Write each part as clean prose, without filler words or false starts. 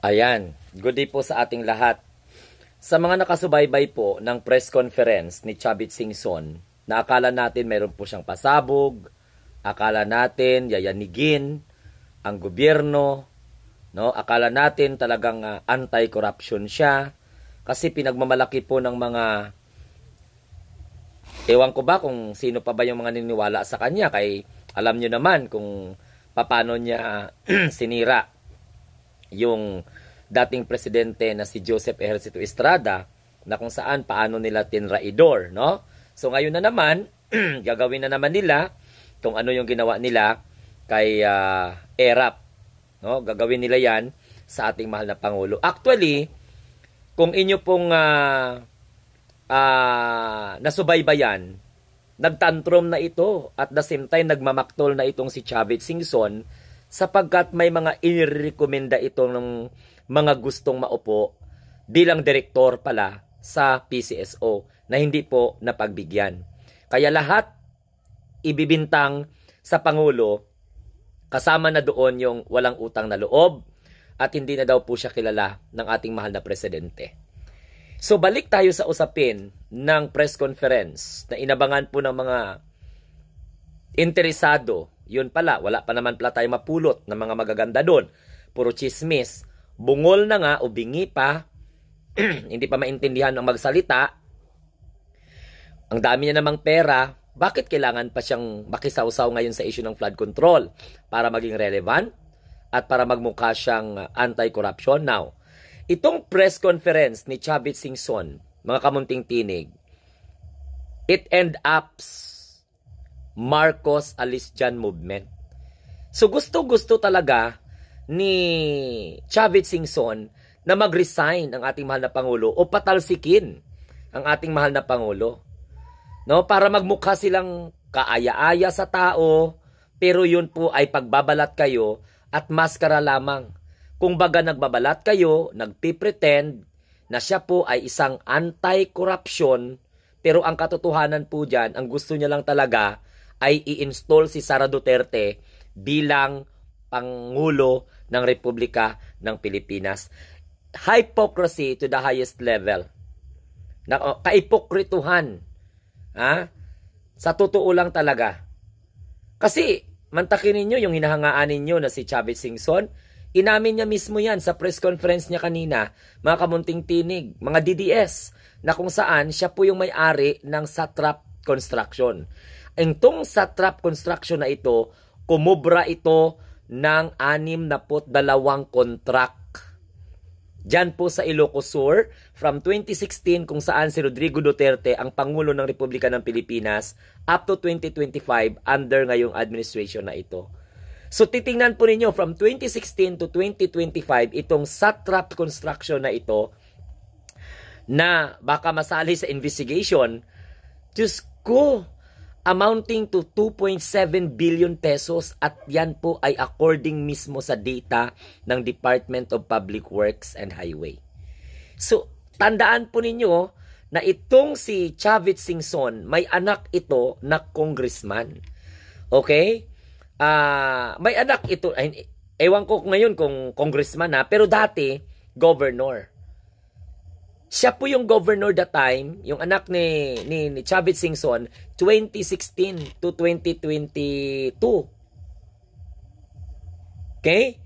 Ayan, good day po sa ating lahat. Sa mga nakasubaybay po ng press conference ni Chavit Singson, na akala natin mayroon po siyang pasabog, akala natin yayanigin ang gobyerno, no? Akala natin talagang anti-corruption siya kasi pinagmamalaki po ng mga ewan ko ba kung sino pa ba yung mga niniwala sa kanya, kay alam nyo naman kung paano niya sinira yung dating presidente na si Joseph Ejercito Estrada, na kung saan paano nila tinraidor, no? So ngayon na naman, gagawin na naman nila kung ano yung ginawa nila kay ERAP, no? Gagawin nila yan sa ating mahal na Pangulo. Actually, kung inyo pong nasubaybayan, nagtantrum na ito at the same time nagmamaktol na itong si Chavit Singson sapagkat may mga inirekomenda ito ng mga gustong maupo bilang direktor pala sa PCSO na hindi po napagbigyan. Kaya lahat ibibintang sa Pangulo, kasama na doon yung walang utang na loob at hindi na daw po siya kilala ng ating mahal na presidente. So balik tayo sa usapin ng press conference na inabangan po ng mga interesado. Yun pala, wala pa naman pala tayo mapulot ng mga magaganda doon. Puro chismis. Bungol na nga o bingi pa. Hindi pa maintindihan ang magsalita. Ang dami niya namang pera. Bakit kailangan pa siyang makisawsaw ngayon sa issue ng flood control? Para maging relevant at para magmukha siyang anti-corruption. Now, itong press conference ni Chavit Singson, mga kamunting tinig, it end ups Marcos Alisjan movement. So gusto-gusto talaga ni Chavit Singson na mag-resign ang ating mahal na Pangulo o patalsikin ang ating mahal na Pangulo. No, para magmukha silang kaaya-aya sa tao, pero yun po ay pagbabalat kayo at maskara lamang. Kung baga nagbabalat kayo, nagpipretend na siya po ay isang anti-corruption, pero ang katotohanan po dyan, ang gusto niya lang talaga ay i-install si Sara Duterte bilang Pangulo ng Republika ng Pilipinas. Hypocrisy to the highest level. Kaipokrituhan. Sa totoo lang talaga. Kasi, mantakin ninyo yung hinahangaan ninyo na si Chavit Singson. Inamin niya mismo yan sa press conference niya kanina, mga kamunting tinig, mga DDS, na kung saan siya po yung may-ari ng Satrap Construction. Itong Satrap Construction na ito, kumubra ito ng 62 contract. Diyan po sa Ilocos Sur, from 2016 kung saan si Rodrigo Duterte ang Pangulo ng Republika ng Pilipinas, up to 2025 under ngayong administration na ito. So titingnan po ninyo from 2016 to 2025 itong Satrap Construction na ito na baka masali sa investigation. Diyos ko, amounting to 2.7 billion pesos at yan po ay according mismo sa data ng Department of Public Works and Highway. So, tandaan po ninyo na itong si Chavit Singson, may anak ito na congressman. Okay? May anak ito, ewan ko ngayon kung congressman na, pero dati, governor. Siya po yung governor that time, yung anak ni Chavit Singson, 2016 to 2022. Okay?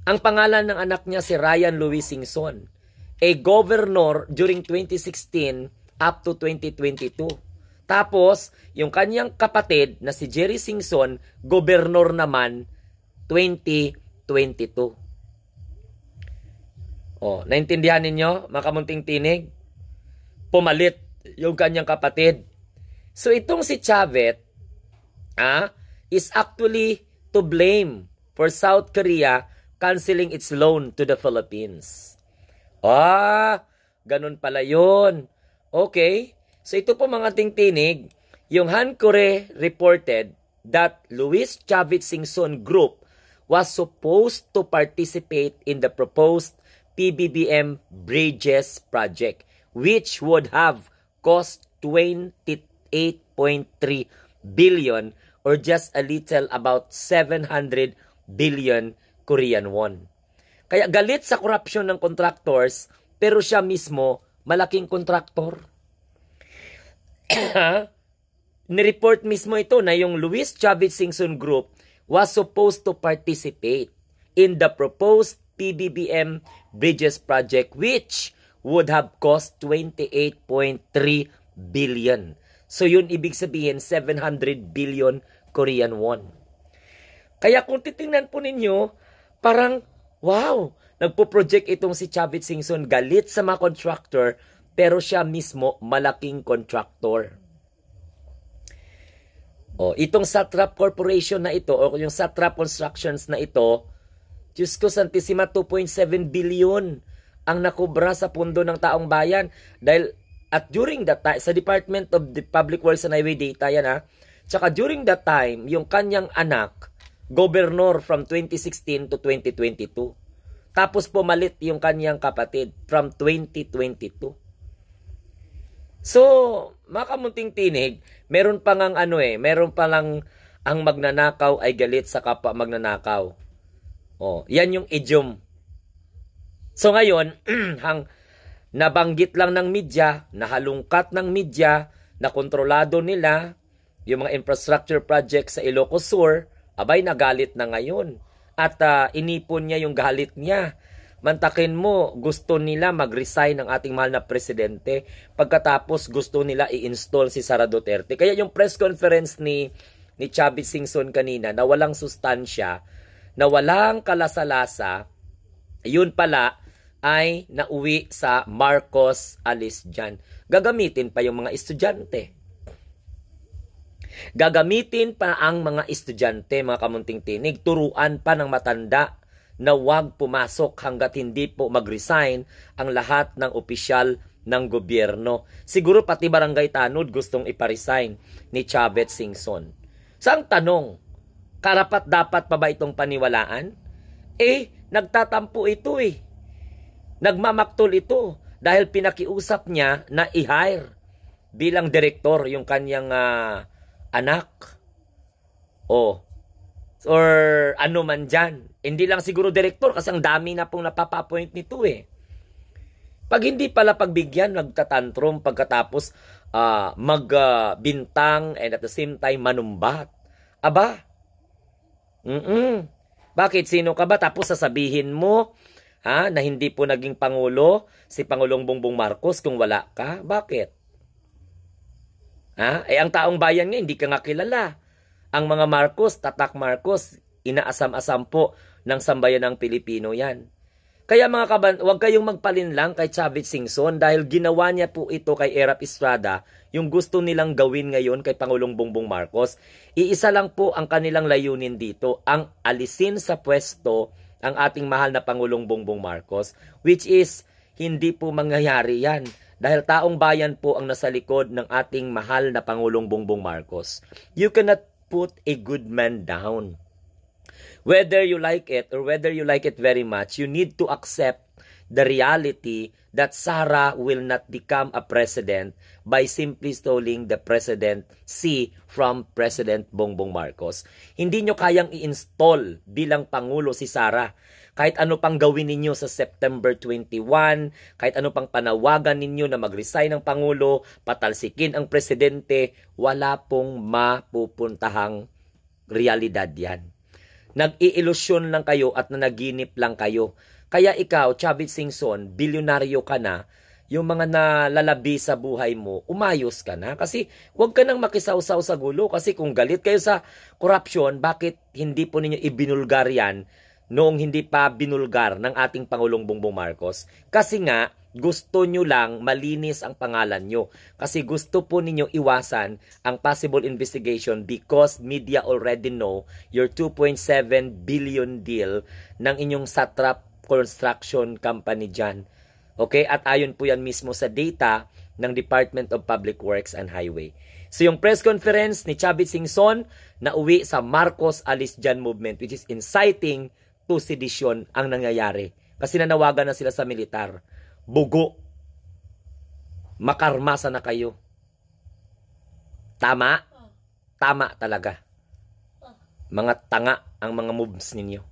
Ang pangalan ng anak niya si Ryan Louis Singson, a governor during 2016 up to 2022. Tapos, yung kanyang kapatid na si Jerry Singson, governor naman 2022. Naintindihan ninyo, mga kamunting tinig? Pumalit yung kanyang kapatid. So itong si Chavit is actually to blame for South Korea canceling its loan to the Philippines. Ganun pala yun. Okay. So ito po mga tingtinig, yung Hankore reported that Luis Chavit Singson Group was supposed to participate in the proposed PBBM Bridges project, which would have cost 28.3 billion or just a little about 700 billion Korean won. Kaya galit sa corruption ng contractors, pero siya mismo malaking contractor. Nireport mismo ito na yung Luis Chavez Singson Group was supposed to participate in the proposed PBBM Bridges project, which would have cost 28.3 billion. So yun ibig sabihin 700 billion Korean won. Kaya kung titingnan po ninyo, parang wow, nagpo-project itong si Chavez Singson, galit sa mga contractor, pero siya mismo malaking contractor. O, itong Satrap Corporation na ito, o yung Satrap Constructions na ito, Diyos ko, Santissima, 2.7 billion ang nakubra sa pundo ng taong bayan. Dahil, at during that time, sa Department of the Public Works and Highway data yan ha, tsaka during that time, yung kanyang anak, governor from 2016 to 2022. Tapos pumalit yung kanyang kapatid from 2022. So, mga kamunting tinig, meron pa ngang meron pa lang ang magnanakaw ay galit sa kapwa magnanakaw. Oh, yan yung idiom. So ngayon, nabanggit lang ng media, nahalungkat ng media, na kontrolado nila yung mga infrastructure projects sa Ilocos Sur, abay nagalit na ngayon. At inipon niya yung galit niya. Mantakin mo, gusto nila mag-resign ng ating mahal na presidente. Pagkatapos gusto nila i-install si Sara Duterte. Kaya yung press conference ni Chavez Singson kanina na walang sustansya, na walang kalasa-lasa, yun pala ay nauwi sa Marcos alis dyan. Gagamitin pa yung mga estudyante. Gagamitin pa ang mga estudyante, mga kamunting tinig. Turuan pa ng matanda na huwag pumasok hanggat hindi po mag-resign ang lahat ng opisyal ng gobyerno. Siguro pati Barangay Tanod gustong iparesign ni Chavez Singson. Sa ang tanong, karapat dapat pa ba itong paniwalaan? Nagtatampo ito Nagmamaktol ito dahil pinakiusap niya na i-hire bilang direktor yung kanyang anak. Or ano man dyan. Hindi lang siguro direktor kasi ang dami na pong napapa-appoint nito Pag hindi pala pagbigyan, nagtatantrum pagkatapos magbintang and at the same time manumbat. Aba? Bakit? Sino ka ba? Tapos sasabihin mo na hindi po naging Pangulo si Pangulong Bongbong Marcos kung wala ka? Bakit? Ang taong bayan nga, hindi ka nga kilala. Ang mga Marcos, Tatak Marcos, inaasam-asam po ng sambayan ng Pilipino yan. Kaya mga kaban, huwag kayong magpalinlang kay Chavez Singson dahil ginawa niya po ito kay Erap Estrada, yung gusto nilang gawin ngayon kay Pangulong Bongbong Marcos. Iisa lang po ang kanilang layunin dito, ang alisin sa pwesto ang ating mahal na Pangulong Bongbong Marcos, which is hindi po mangyayari yan dahil taong bayan po ang nasa likod ng ating mahal na Pangulong Bongbong Marcos. You cannot put a good man down. Whether you like it or whether you like it very much, you need to accept the reality that Sara will not become a president by simply stealing the presidency from President Bongbong Marcos. Hindi nyo kayang i-install bilang Pangulo si Sara. Kahit ano pang gawin ninyo sa September 21, kahit ano pang panawagan ninyo na mag-resign ng Pangulo, patalsikin ang presidente, wala pong mapupuntahang realidad yan. Nag-iilusyon lang kayo at nanaginip lang kayo. Kaya ikaw, Chavez Singson, bilyonaryo ka na, yung mga nalalabi sa buhay mo, umayos ka na. Kasi huwag ka nang makisawsaw sa gulo. Kasi kung galit kayo sa corruption, bakit hindi po ninyo ibinulgar yan noong hindi pa binulgar ng ating Pangulong Bongbong Marcos? Kasi nga, gusto nyo lang malinis ang pangalan nyo. Kasi gusto po ninyo iwasan ang possible investigation because media already know your 2.7 billion deal ng inyong Satrap Construction Company dyan. Okay? At ayon po yan mismo sa data ng Department of Public Works and Highway. So yung press conference ni Chavez Singson na uwi sa Marcos Alis Dyan movement, which is inciting to sedition ang nangyayari. Kasi nanawagan na sila sa militar. Bugo. Makarmasa na kayo. Tama? Tama talaga. Mga tanga ang mga moves ninyo.